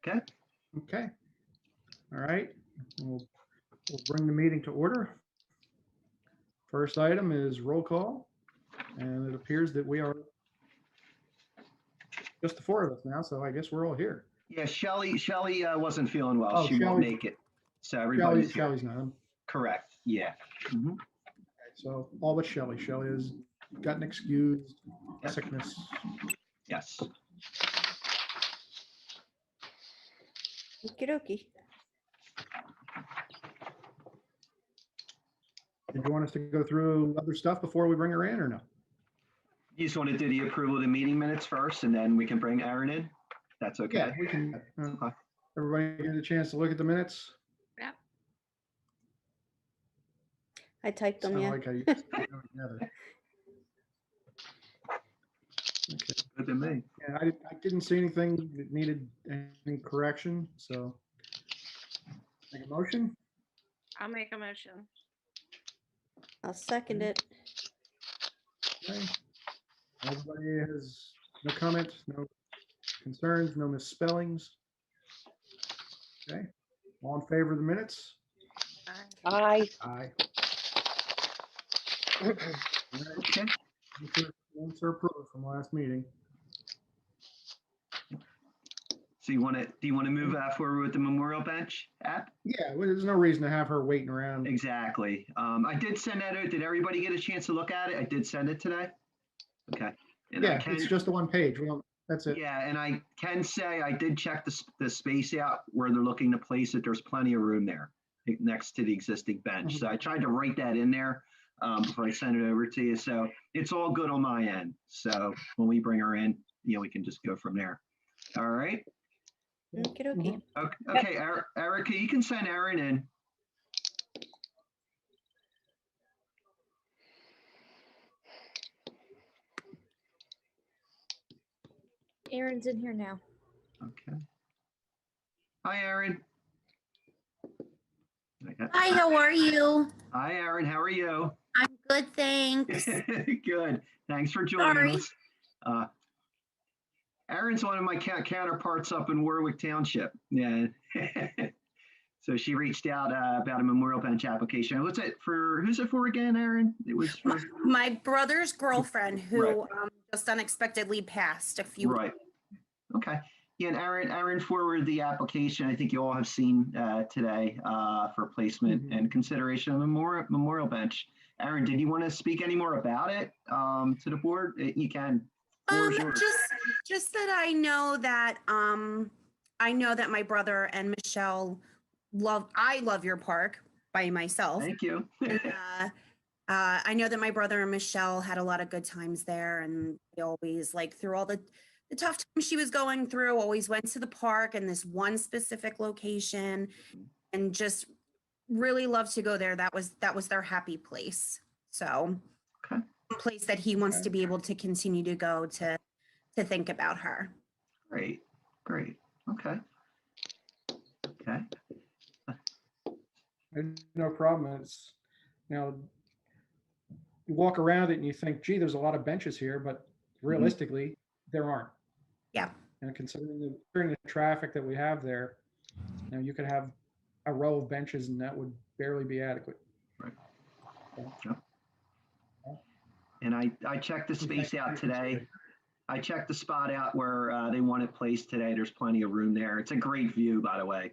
Okay. Okay. All right. We'll bring the meeting to order. First item is roll call, and it appears that we are just the four of us now, so I guess we're all here. Yeah, Shelley wasn't feeling well. Oh, She won't Shelley- make it. So everybody's here. Shelley's not. Correct. Yeah. Mhm. So all but Shelley. Shelley has gotten excused Yep. sickness. Yes. Okie dokie. Did you want us to go through other stuff before we bring her in, or no? You just want to do the approval of the meeting minutes first, and then we can bring Aaron in? That's okay. Yeah, we can. Okay. Everybody get a chance to look at the minutes? I typed them, Sound yeah. like how you put them together. Okay. Good to me. Yeah, I didn't see anything that needed any correction, so make a motion. I'll make a motion. I'll second it. Okay. Everybody has no comments, no concerns, no misspellings. Okay. All in favor of the minutes? Aye. Aye. Aye. Okay. Minutes are approved from last meeting. So do you want to move forward with the memorial bench app? Yeah, well, there's no reason to have her waiting around. Exactly. I did send that out. Did everybody get a chance to look at it? I did send it today. Okay. And I Yeah, can- it's just the one page. Well, that's it. Yeah, and I can say I did check the space out where they're looking to place it. There's plenty of room there next to the existing bench. So I tried to write that in there before I send it over to you. So it's all good on my end. So when we bring her in, we can just go from there. All right. Okie dokie. Okay, Erica, you can send Aaron in. Aaron's in here now. Okay. Hi, Aaron. Hi, how are you? Hi, Aaron. How are you? I'm good, thanks. Good. Thanks for joining Sorry. us. Aaron's one of my counterparts up in Warwick Township. Yeah. So she reached out about a memorial bench application. Who's it for again, Aaron? It was for My brother's girlfriend who Right. just unexpectedly passed a few. right. Okay. Yeah, and Aaron forwarded the application. I think you all have seen today for placement and consideration of a memorial bench. Aaron, did you want to speak any more about it to the board? You can. Floor is yours. Just that I know that my brother and Michelle I love your park by myself. Thank you. And, I know that my brother and Michelle had a lot of good times there, and they always, like, through all the tough times she was going through, always went to the park and this one specific location, and just really loved to go there. That was their happy place. So, Okay. a place that he wants to be able to continue to go to think about her. Great. Okay. No problem. It's, you walk around it and you think, gee, there's a lot of benches here, but realistically, there aren't. Yeah. And considering the traffic that we have there, you could have a row of benches and that would barely be adequate. Right. Yep. And I checked the space out today. I checked the spot out where they want it placed today. There's plenty of room there. It's a great view, by the way.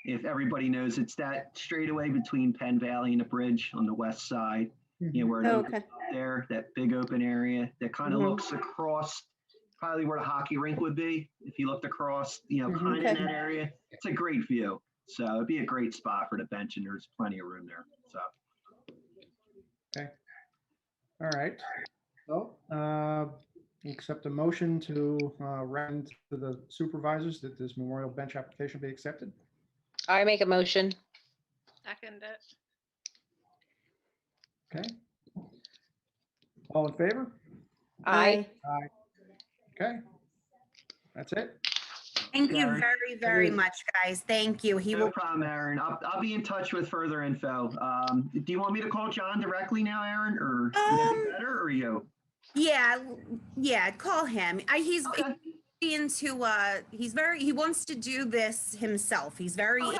If everybody knows, it's that straightaway between Penn Valley and the bridge on the west side, where it opens up there, that big open area that kind of looks across probably where the hockey rink would be. If you looked across, kind of in that area, it's a great view. So it'd be a great spot for the bench, and there's plenty of room there. So. Okay. All right. So, accept a motion to recommend to the supervisors that this memorial bench application be accepted. I make a motion. Second it. Okay. All in favor? Aye. Okay. That's it. Thank you Aaron. very, very much, guys. Thank you. He No will. problem, Aaron. I'll be in touch with further info. Do you want me to call John directly now, Aaron, or would it be better, or you? Yeah, call him. He's Okay. into he wants to do this himself. He's very Okay.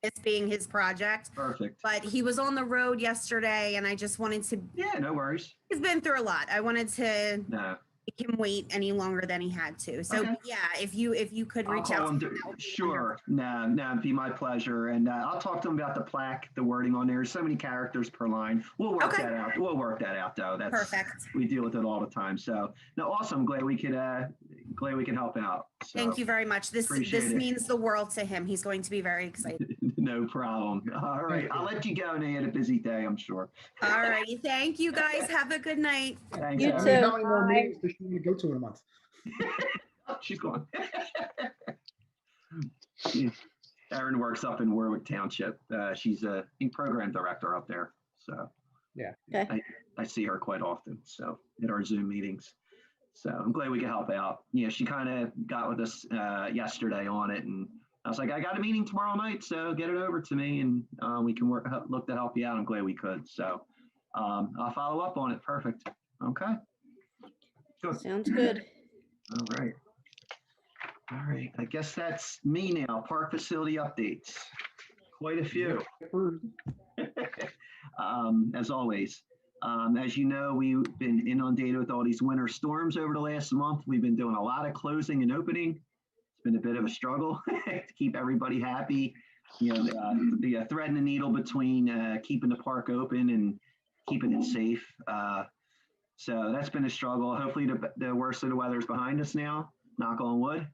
it's being his project. Perfect. But he was on the road yesterday, and I just wanted to. Yeah, no worries. He's been through a lot. I wanted to No. make him wait any longer than he had to. So Okay. yeah, if you could I'll reach call out. him. to him, that would be Sure. No, it'd be my pleasure. And I'll talk to him about the plaque, the wonding on there. There's so many characters per line. We'll work Okay. that out. We'll work that out, though. That's Perfect. We deal with it all the time. So, no, awesome. Glad we could help out. So, Thank you very much. This appreciate it. means the world to him. He's going to be very excited. No problem. All right. I'll let you go. Now you had a busy day, I'm sure. All righty. Thank you guys. Have a good night. Thanks, You Erin. too. How many more Bye. meetings does she want to go to in a month? Oh, she's gone. Erin works up in Warwick Township. She's a program director up there. So Yeah. Okay. I see her quite often. So at our Zoom meetings. So I'm glad we could help out. Yeah, she kind of got with us yesterday on it, and I was like, I got a meeting tomorrow night, so get it over to me, and we can look to help you out. I'm glad we could. So I'll follow up on it. Perfect. Okay. Good. Sounds good. All right. All right. I guess that's me now. Park facility updates. Quite a few. As always. As you know, we've been inundated with all these winter storms over the last month. We've been doing a lot of closing and opening. It's been a bit of a struggle to keep everybody happy. You know, the thread and the needle between keeping the park open and keeping it safe. So that's been a struggle. Hopefully the worst of the weather is behind us now, knock on wood.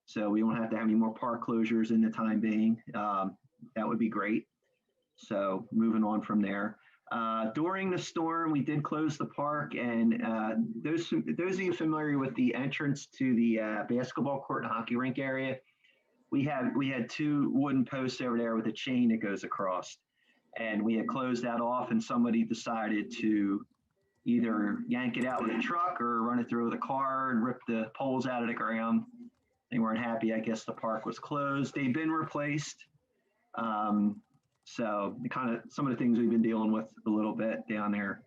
So we won't have to have any more park closures in the time being. That would be great. So moving on from there. During the storm, we did close the park, and those of you familiar with the entrance to the basketball court and hockey rink area, we had two wooden posts over there with a chain that goes across, and we had closed that off, and somebody decided to either yank it out with a truck or run it through with a car and rip the poles out of the ground. They weren't happy. I guess the park was closed. They've been replaced. So some of the things we've been dealing with a little bit down there.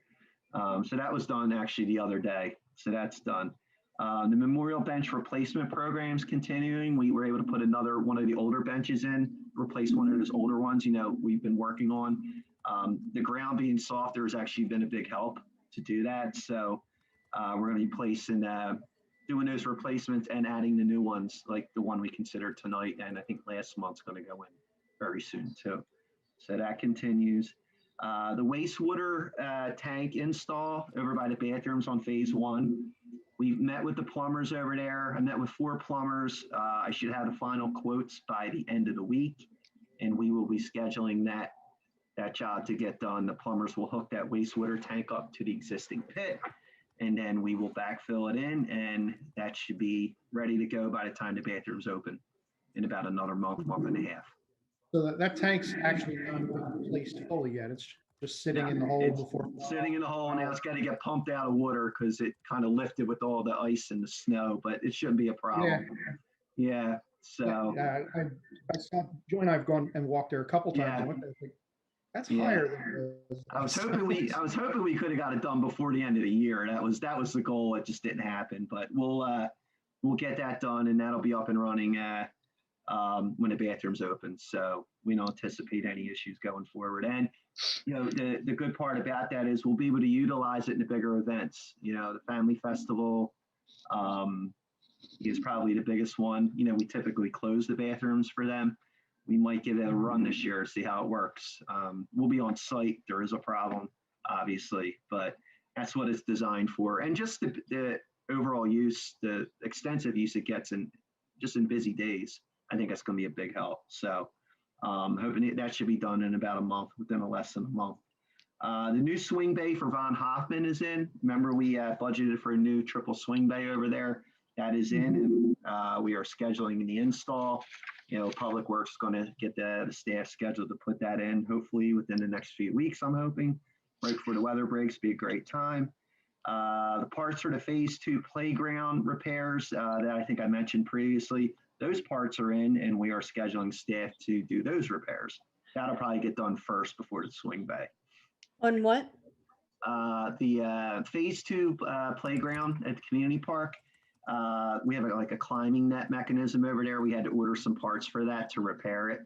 So that was done actually the other day. So that's done. The memorial bench replacement program is continuing. We were able to put another one of the older benches in, replace one of those older ones, we've been working on. The ground being softer has actually been a big help to do that. So we're going to be placing, doing those replacements and adding the new ones, like the one we considered tonight. And I think last month's going to go in very soon too. So that continues. The wastewater tank install over by the bathrooms on phase 1. We've met with the plumbers over there. I met with 4 plumbers. I should have the final quotes by the end of the week, and we will be scheduling that job to get done. The plumbers will hook that wastewater tank up to the existing pit, and then we will backfill it in, and that should be ready to go by the time the bathrooms open in about another month and a half. So that tank's actually not replaced fully yet. It's just sitting in the hole It's before. sitting in the hole, and now it's got to get pumped out of water because it kind of lifted with all the ice and the snow, but it shouldn't be a problem. Yeah. So I saw Joy and I have gone and walked there a couple times. Yeah. I went there, like, that's Yeah. higher than I was hoping we could have got it done before the end of the year. That was the goal. It just didn't happen, but we'll get that done, and that'll be up and running when the bathroom's open. So we don't anticipate any issues going forward. And the good part about that is we'll be able to utilize it in the bigger events. The family festival is probably the biggest one. We typically close the bathrooms for them. We might give it a run this year, see how it works. We'll be on site. There is a problem, obviously, but that's what it's designed for. And just the overall use, the extensive use it gets in busy days, I think that's going to be a big help. So hoping that should be done in about a month, within less than a month. The new swing bay for Von Hoffman is in. Remember, we budgeted for a new triple swing bay over there. That is in, and we are scheduling the install. Public Works is going to get the staff scheduled to put that in, hopefully within the next few weeks, I'm hoping. Right before the weather breaks, be a great time. The parts for the phase 2 playground repairs that I think I mentioned previously, those parts are in, and we are scheduling staff to do those repairs. That'll probably get done first before the swing bay. On what? The phase 2 playground at the community park, We have like a climbing net mechanism over there. We had to order some parts for that to repair it.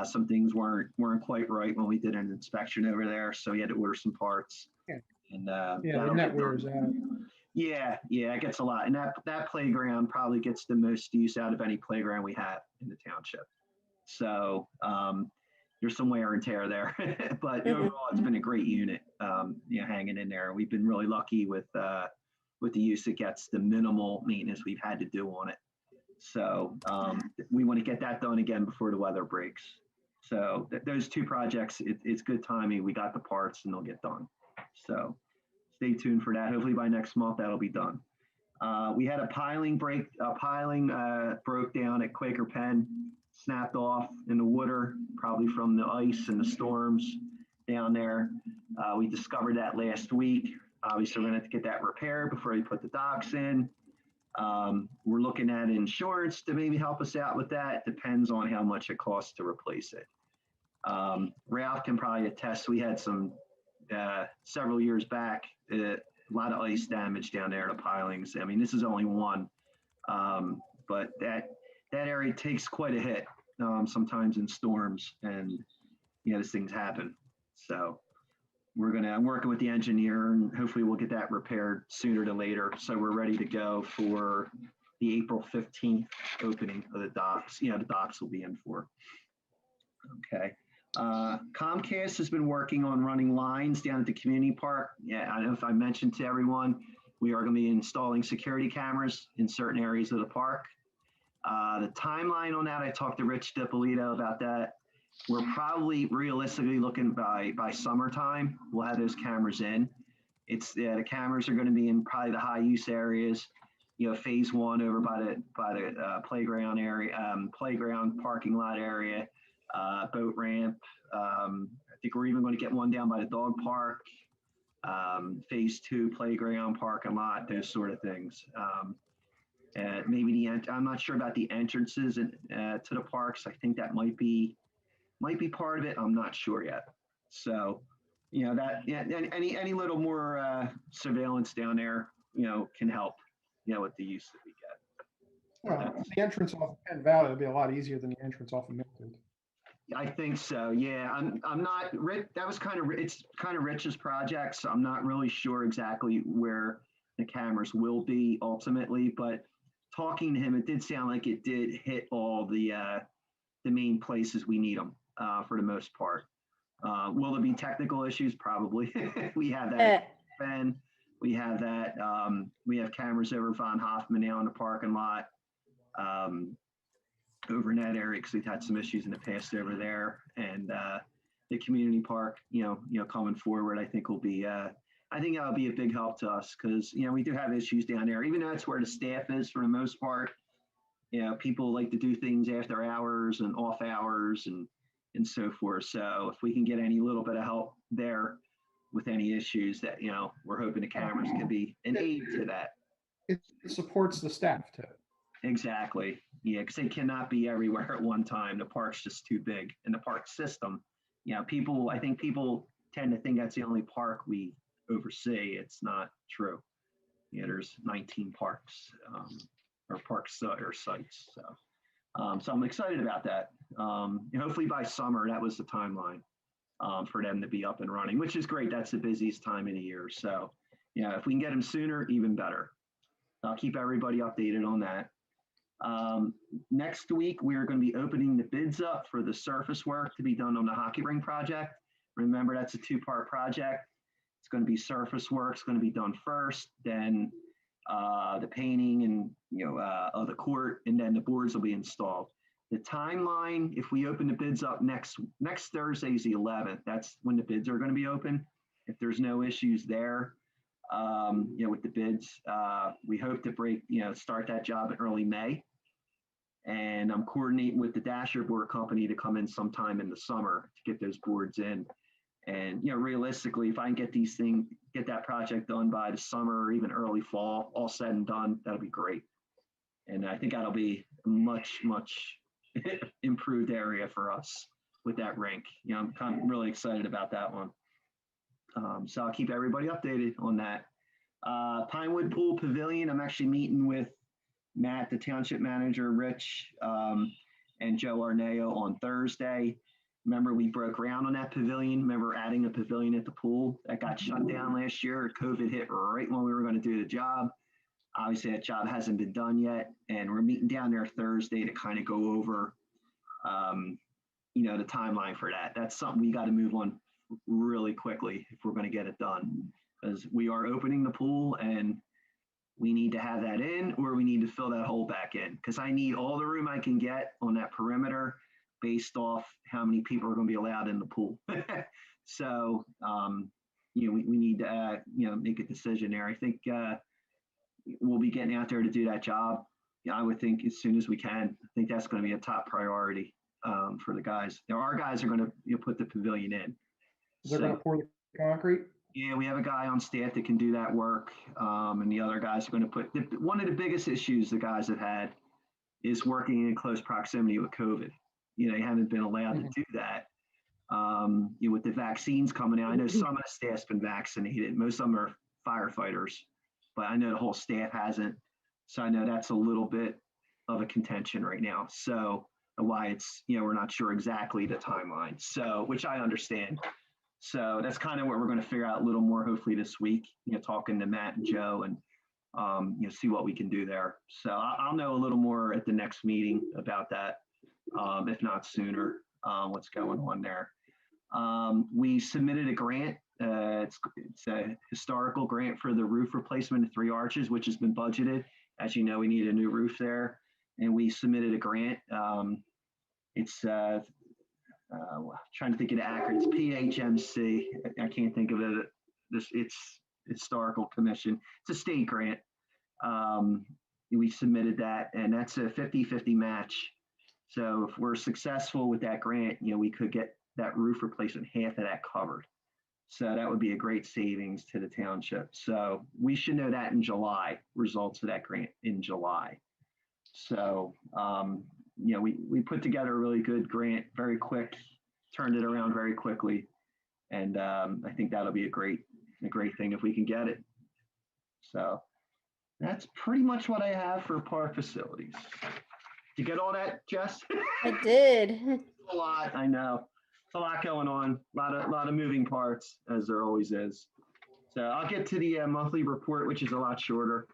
Some things weren't quite right when we did an inspection over there, so we had to order some parts. Yeah. And Yeah, that'll the net get wears done. out. Yeah, it gets a lot. And that playground probably gets the most use out of any playground we have in the township. So there's some wear and tear there, but Mhm. overall it's been a great unit, hanging in there. We've been really lucky with the use it gets, the minimal maintenance we've had to do on it. So we want to get that done again before the weather breaks. So those two projects, it's good timing. We got the parts and they'll get done. So stay tuned for that. Hopefully by next month that'll be done. We had a piling broke down at Quaker Pen, snapped off in the water, probably from the ice and the storms down there. We discovered that last week. Obviously, we're going to have to get that repaired before we put the docks in. We're looking at insurance to maybe help us out with that. Depends on how much it costs to replace it. Ralph can probably attest. We had some several years back, a lot of ice damage down there, the pilings. I mean, this is only one, but that area takes quite a hit sometimes in storms, and these things happen. So I'm working with the engineer, and hopefully we'll get that repaired sooner than later. So we're ready to go for the April 15th opening of the docks. The docks will be in for. Okay. Comcast has been working on running lines down at the community park. Yeah, I don't know if I mentioned to everyone, we are going to be installing security cameras in certain areas of the park. The timeline on that, I talked to Rich DiPolito about that. We're probably realistically looking by summertime, we'll have those cameras in. The cameras are going to be in probably the high use areas, phase one over by the playground area, playground parking lot area, boat ramp. I think we're even going to get one down by the dog park, phase two playground parking lot, those sort of things. Maybe I'm not sure about the entrances to the parks. I think that might be part of it. I'm not sure yet. So, any little more surveillance down there, can help, with the use that we get. Well, the entrance off of Penn Valley will be a lot easier than the entrance off of Milford. I think so. Yeah, I'm not. That was it's kind of Rich's project, so I'm not really sure exactly where the cameras will be ultimately. But talking to him, it did sound like it did hit all the main places we need them for the most part. Will there be technical issues? Probably. We have that. Ben, we have that. We have cameras over Von Hoffman now in the parking lot. Over in that area, because we've had some issues in the past over there, and the community park, coming forward, I think will be, I think that'll be a big help to us, because we do have issues down there, even though that's where the staff is for the most part. People like to do things after hours and off hours and so forth. So if we can get any little bit of help there with any issues, that we're hoping the cameras can be an aid to that. It supports the staff too. Exactly. Yeah, because they cannot be everywhere at one time. The park's just too big. And the park system, I think people tend to think that's the only park we oversee. It's not true. There's 19 parks or parks or sites. So I'm excited about that. Hopefully by summer, that was the timeline for them to be up and running, which is great. That's the busiest time of the year. So if we can get them sooner, even better. I'll keep everybody updated on that. Next week, we are going to be opening the bids up for the surface work to be done on the hockey ring project. Remember, that's a two-part project. It's going to be surface work. It's going to be done first, then the painting and of the court, and then the boards will be installed. The timeline, if we open the bids up next Thursday is the 11th. That's when the bids are going to be open. If there's no issues there, with the bids, we hope to start that job in early May. And I'm coordinating with the Dasher board company to come in sometime in the summer to get those boards in. And, realistically, if I can get that project done by the summer or even early fall, all said and done, that'll be great. And I think that'll be a much, much improved area for us with that rink. I'm kind of really excited about that one. So I'll keep everybody updated on that. Pinewood Pool Pavilion, I'm actually meeting with Matt, the township manager, Rich, and Joe Arneo on Thursday. Remember, we broke ground on that pavilion. Remember adding a pavilion at the pool that got shut down last year. COVID hit right when we were going to do the job. Obviously, that job hasn't been done yet, and we're meeting down there Thursday to kind of go over, the timeline for that. That's something we got to move on really quickly if we're going to get it done, because we are opening the pool and we need to have that in, or we need to fill that hole back in, because I need all the room I can get on that perimeter based off how many people are going to be allowed in the pool. So, we need to, make a decision there. I think we'll be getting out there to do that job. I would think as soon as we can. I think that's going to be a top priority for the guys. Our guys are going to put the pavilion in. They're going to pour the concrete? Yeah, we have a guy on staff that can do that work, and the other guys are going to put. One of the biggest issues the guys have had is working in close proximity with COVID. They haven't been allowed to do that. With the vaccines coming out, I know some of the staff's been vaccinated. Most of them are firefighters, but I know the whole staff hasn't. So I know that's a little bit of a contention right now. So why it's, we're not sure exactly the timeline. So, which I understand. So that's kind of what we're going to figure out a little more, hopefully this week, talking to Matt and Joe and, see what we can do there. So I'll know a little more at the next meeting about that, if not sooner, what's going on there. We submitted a grant. It's a historical grant for the roof replacement of 3 arches, which has been budgeted. As you know, we need a new roof there, and we submitted a grant. It's trying to think of the acronym. It's PHMC. I can't think of it. It's Historical Commission. It's a state grant. We submitted that, and that's a 50-50 match. So if we're successful with that grant, we could get that roof replacement, half of that covered. So that would be a great savings to the township. So we should know that in July, results of that grant in July. So, we put together a really good grant, very quick, turned it around very quickly. And I think that'll be a great thing if we can get it. So that's pretty much what I have for park facilities. Did you get all that, Jess? I did. A lot, I know. It's a lot going on, a lot of moving parts, as there always is. So I'll get to the monthly report, which is a lot shorter.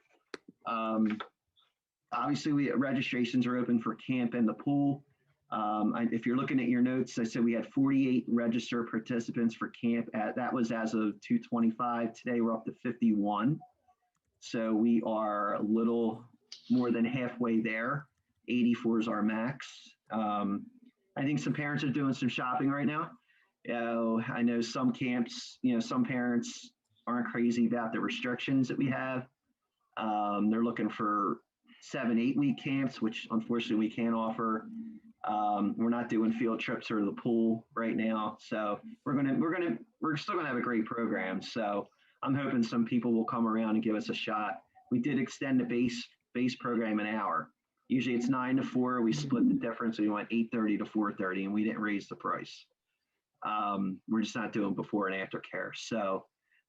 Obviously, registrations are open for camp and the pool. If you're looking at your notes, I said we had 48 registered participants for camp. That was as of 2/25. Today, we're up to 51. So we are a little more than halfway there. 84 is our max. I think some parents are doing some shopping right now. I know some camps, some parents aren't crazy about the restrictions that we have. They're looking for 7-8 week camps, which unfortunately we can't offer. We're not doing field trips or the pool right now. So we're still gonna have a great program. So I'm hoping some people will come around and give us a shot. We did extend the base program an hour. Usually it's 9 to 4. We split the difference. We went 8:30 to 4:30, and we didn't raise the price. We're just not doing before and after care. So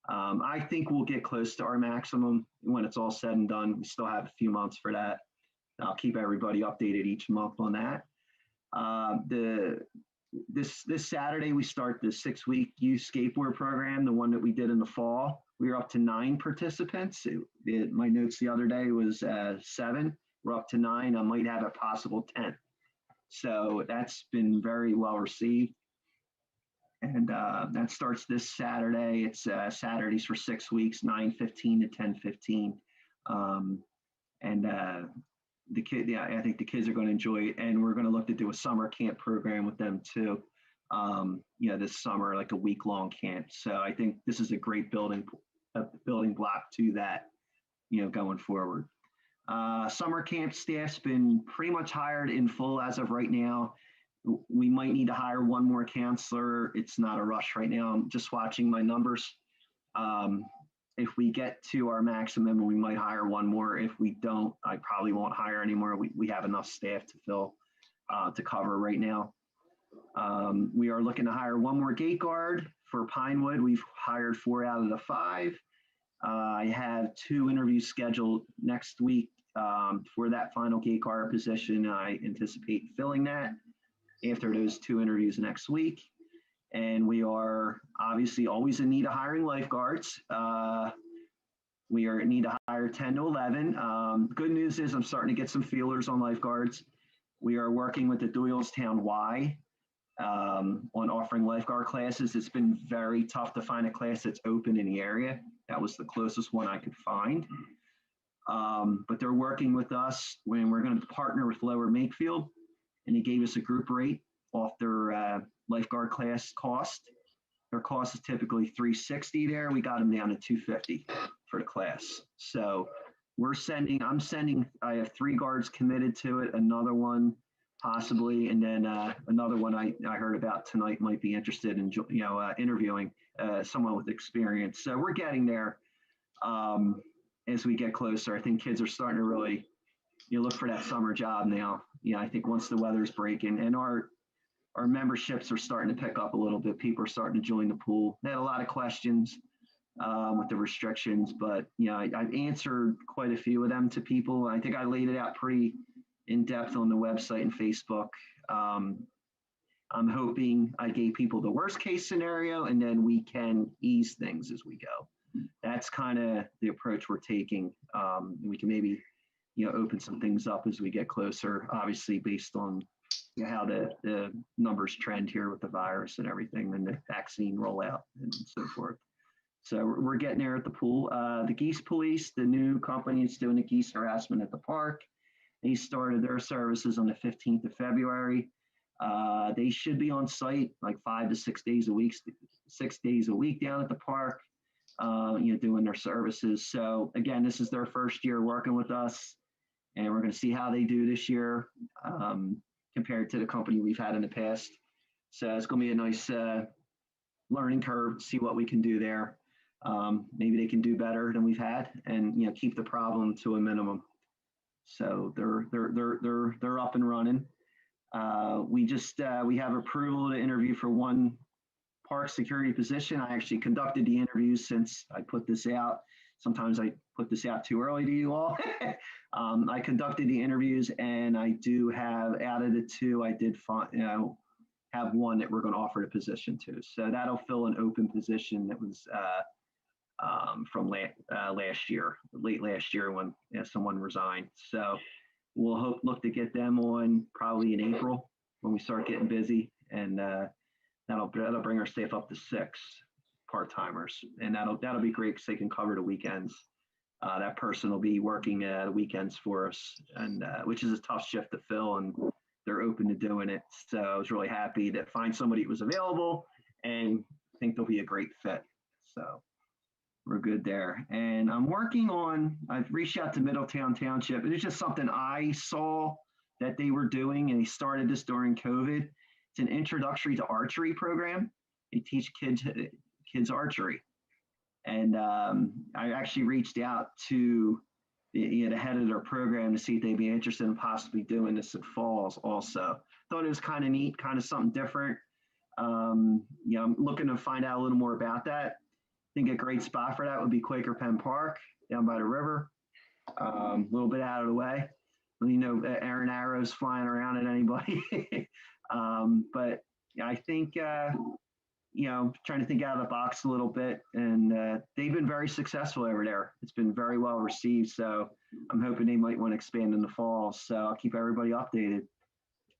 I think we'll get close to our maximum when it's all said and done. We still have a few months for that. I'll keep everybody updated each month on that. This Saturday, we start the 6-week youth skateboard program, the one that we did in the fall. We were up to 9 participants. My notes the other day was 7. We're up to 9. I might have a possible 10. So that's been very well received. And that starts this Saturday. It's Saturdays for 6 weeks, 9:15 to 10:15. I think the kids are going to enjoy it. And we're going to look to do a summer camp program with them too. This summer, like a week-long camp. So I think this is a great building block to that, going forward. Summer camp staff's been pretty much hired in full as of right now. We might need to hire one more counselor. It's not a rush right now. I'm just watching my numbers. If we get to our maximum, we might hire one more. If we don't, I probably won't hire anymore. We have enough staff to fill, to cover right now. We are looking to hire one more gate guard for Pinewood. We've hired 4 out of the 5. I have 2 interviews scheduled next week for that final gate guard position. I anticipate filling that after those 2 interviews next week. And we are obviously always in need of hiring lifeguards. We are in need to hire 10 to 11. Good news is I'm starting to get some feelers on lifeguards. We are working with the Doylestown Y on offering lifeguard classes. It's been very tough to find a class that's open in the area. That was the closest one I could find. But they're working with us when we're going to partner with Lower Makefield, and they gave us a group rate off their lifeguard class cost. Their cost is typically $360 there. We got them down to $250 for the class. So I'm sending, I have 3 guards committed to it, another one possibly, and then another one I heard about tonight might be interested in, interviewing someone with experience. So we're getting there as we get closer. I think kids are starting to really, look for that summer job now. I think once the weather's breaking and our memberships are starting to pick up a little bit. People are starting to join the pool. They had a lot of questions with the restrictions, but I've answered quite a few of them to people. I think I laid it out pretty in depth on the website and Facebook. I'm hoping I gave people the worst case scenario, and then we can ease things as we go. That's kind of the approach we're taking. We can maybe open some things up as we get closer, obviously based on how the numbers trend here with the virus and everything, and the vaccine rollout and so forth. So we're getting there at the pool. The Geese Police, the new company that's doing the geese harassment at the park, they started their services on the 15th of February. They should be on site like 5 to 6 days a week, 6 days a week down at the park, doing their services. So again, this is their first year working with us, and we're going to see how they do this year compared to the company we've had in the past. So it's going to be a nice learning curve, see what we can do there. Maybe they can do better than we've had, and keep the problem to a minimum. So they're up and running. We have approval to interview for 1 park security position. I actually conducted the interviews since I put this out. Sometimes I put this out too early to you all. I conducted the interviews, and I do have, out of the 2, I did have 1 that we're going to offer the position to. So that'll fill an open position that was from last year, late last year when someone resigned. So we'll look to get them on probably in April when we start getting busy, and that'll bring our staff up to 6 part-timers, and that'll be great because they can cover the weekends. That person will be working the weekends for us, and which is a tough shift to fill, and they're open to doing it. So I was really happy to find somebody who was available, and I think they'll be a great fit. So we're good there. And I've reached out to Middletown Township, and it's just something I saw that they were doing, and they started this during COVID. It's an introductory to archery program. They teach kids archery. And I actually reached out to the head of their program to see if they'd be interested in possibly doing this at Falls also. Thought it was kind of neat, kind of something different. I'm looking to find out a little more about that. I think a great spot for that would be Quaker Penn Park down by the river, a little bit out of the way. Aaron arrows flying around at anybody. But I think, trying to think out of the box a little bit, and they've been very successful over there. It's been very well received. So I'm hoping they might want to expand in the fall. So I'll keep everybody updated.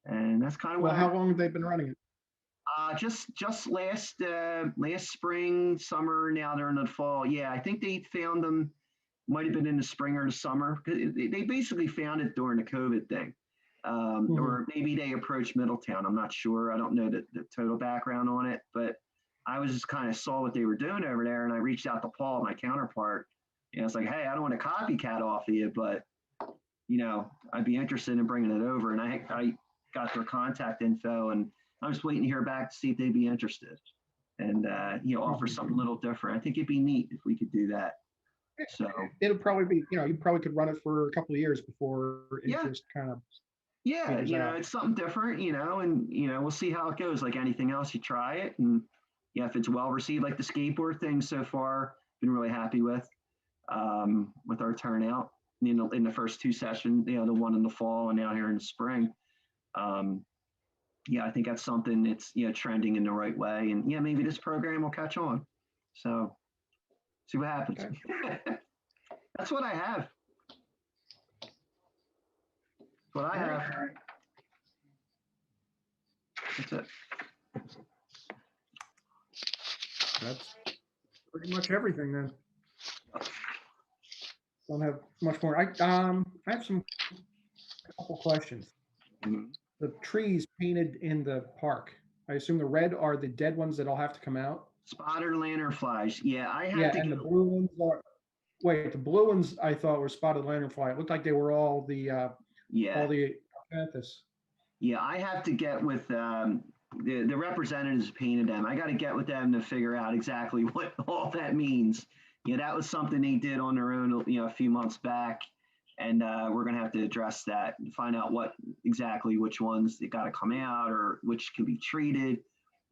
And that's kind of Well, how long have they been running it? Just last spring, summer. Now they're in the fall. Yeah, I think they found them. Might have been in the spring or the summer. They basically found it during the COVID thing, or maybe they approached Middletown. I'm not sure. I don't know the total background on it, but I was just kind of saw what they were doing over there, and I reached out to Paul, my counterpart, and I was like, "Hey, I don't want to copycat off of you, but I'd be interested in bringing it over." And I got their contact info, and I'm just waiting to hear back to see if they'd be interested, and offer something a little different. I think it'd be neat if we could do that. So It'll probably be, you probably could run it for a couple of years before interest kind of. Yeah, out. it's something different, and we'll see how it goes. Like anything else, you try it, and if it's well received, like the skateboard thing so far, been really happy with our turnout. in the first two sessions, the one in the fall and now here in the spring. Yeah, I think that's something that's, trending in the right way. And yeah, maybe this program will catch on. So see what happens. That's what I have. That's what I have. That's it. That's pretty much everything then. Don't have much more. I have a couple questions. Mhm. The trees painted in the park, I assume the red are the dead ones that'll have to come out? Spotted lanternflies. Yeah, I had Yeah, to and the go. blue ones are, wait, the blue ones I thought were spotted lanternfly. It looked like they were all the Yeah, acanthus. yeah, I have to get with the representatives who painted them. I got to get with them to figure out exactly what all that means. That was something they did on their own, a few months back, and we're gonna have to address that and find out which ones that got to come out or which can be treated,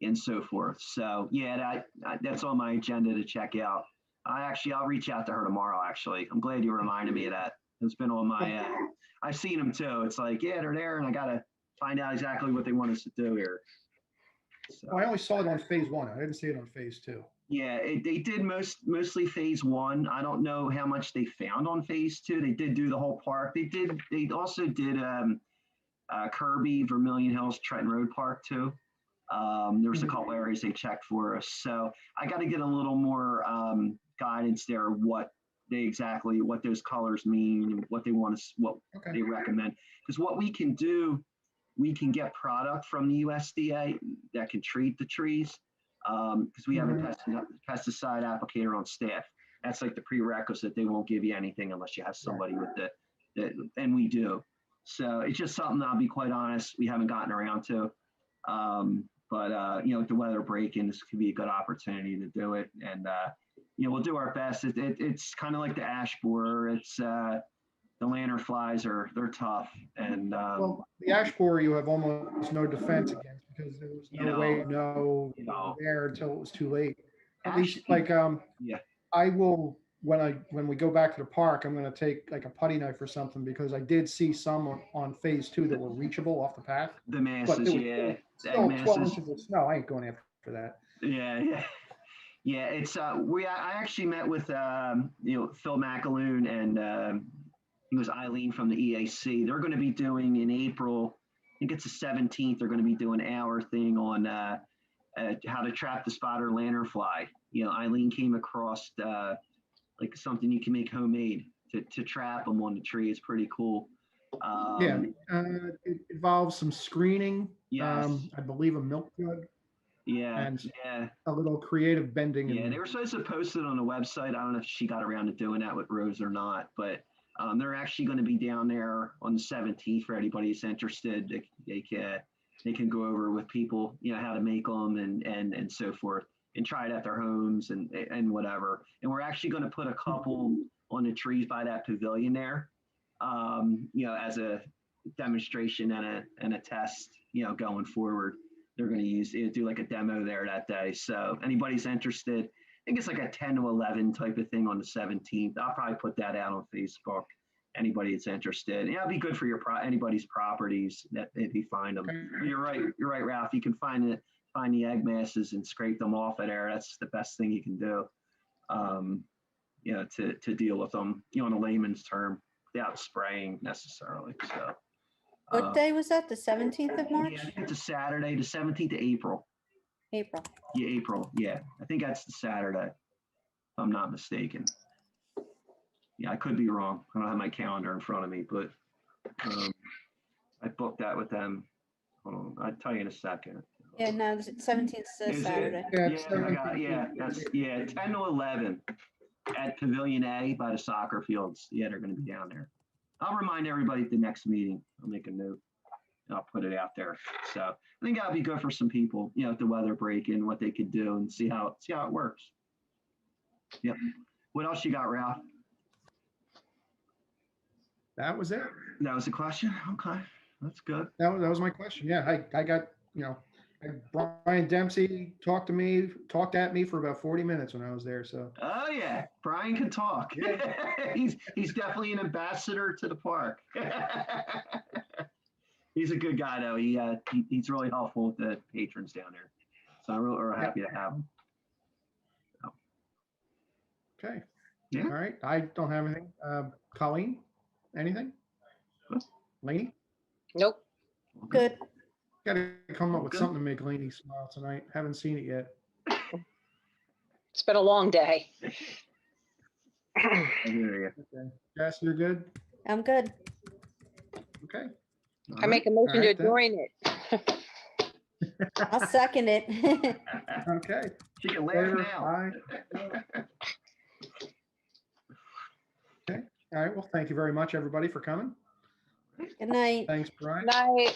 and so forth. So yeah, that's on my agenda to check out. I'll reach out to her tomorrow. Actually, I'm glad you reminded me of that. It's been on my. I've seen them too. It's like, yeah, they're there, and I gotta find out exactly what they want us to do here. So, I only saw it on phase 1. I didn't see it on phase 2. yeah, they did mostly phase 1. I don't know how much they found on phase 2. They did do the whole park. They also did Kirby, Vermilion Hills, Trenton Road Park too. There was a couple areas they checked for us. So I got to get a little more guidance there, what those colors mean, what they want to, what Okay. they recommend. Because what we can do, we can get product from the USDA that can treat the trees. Because we have a pesticide applicator on staff. That's like the prerequisite. They won't give you anything unless you have somebody with and we do. So it's just something, I'll be quite honest, we haven't gotten around to. But with the weather breaking, this could be a good opportunity to do it. And, we'll do our best. It's kind of like the ash borer. It's the lanternflies they're tough. And Well, the ash borer you have almost no defense against because there was no way to know they were there until it was too late. At least, like, yeah. I will when we go back to the park, I'm going to take like a putty knife or something because I did see some on phase 2 that were reachable off the path. The masses, yeah. Still 12 inches of snow. I ain't going after that. Yeah. It's I actually met with Phil McAloon and he was Eileen from the EAC. They're going to be doing in April, I think it's the 17th. They're going to be doing our thing on how to trap the spotted lanternfly. Eileen came across like something you can make homemade to trap them on the tree. It's pretty cool. It involves some screening. Yes. I believe a milk jug. And a little creative bending. Yeah, they were supposed to post it on the website. I don't know if she got around to doing that with Rose or not, but they're actually going to be down there on the 17th for anybody who's interested. They can go over with people, how to make them and so forth, and try it at their homes and whatever. And we're actually going to put a couple on the trees by that pavilion there, as a demonstration and a test, going forward. They're going to do like a demo there that day. So anybody's interested, I think it's like a 10 to 11 type of thing on the 17th. I'll probably put that out on Facebook. Anybody that's interested. It'll be good for anybody's properties that if you find them. Okay. You're right, Ralph. You can find the egg masses and scrape them off of there. That's the best thing you can do. To deal with them, in a layman's term, without spraying necessarily. So. What day was that? The 17th of March? Yeah, it's a Saturday, the 17th of April. April. Yeah, April. Yeah, I think that's the Saturday, if I'm not mistaken. Yeah, I could be wrong. I don't have my calendar in front of me, but I booked that with them. Hold on, I'll tell you in a second. Yeah, no, the 17th is Saturday. That's 10 to 11 at Pavilion A by the soccer fields. Yeah, they're going to be down there. I'll remind everybody at the next meeting. I'll make a note. I'll put it out there. So I think that'll be good for some people, if the weather breaking, what they could do and see how it works. Yep. What else you got, Ralph? That was it. That was the question. Okay, that's good. That was my question. Yeah, I got Brian Dempsey talked at me for about 40 minutes when I was there. So Oh yeah, Brian can talk. He's definitely an ambassador to the park. He's a good guy though. He's really helpful with the patrons down there. So I'm really happy to have him. okay. Yeah. All right. I don't have anything. Colleen, anything? Laney? Nope. Good. Got to come up with Okay. something to make Laney smile tonight. Haven't seen it yet. It's been a long day. I hear you. Okay. Jess, you're good? I'm good. Okay. All I make a motion to Alright, then. join it. I'll second it. Okay. She can laugh Favor, now. aye. Okay. All right. Well, thank you very much, everybody, for coming. Good night. Thanks, Brian. Night.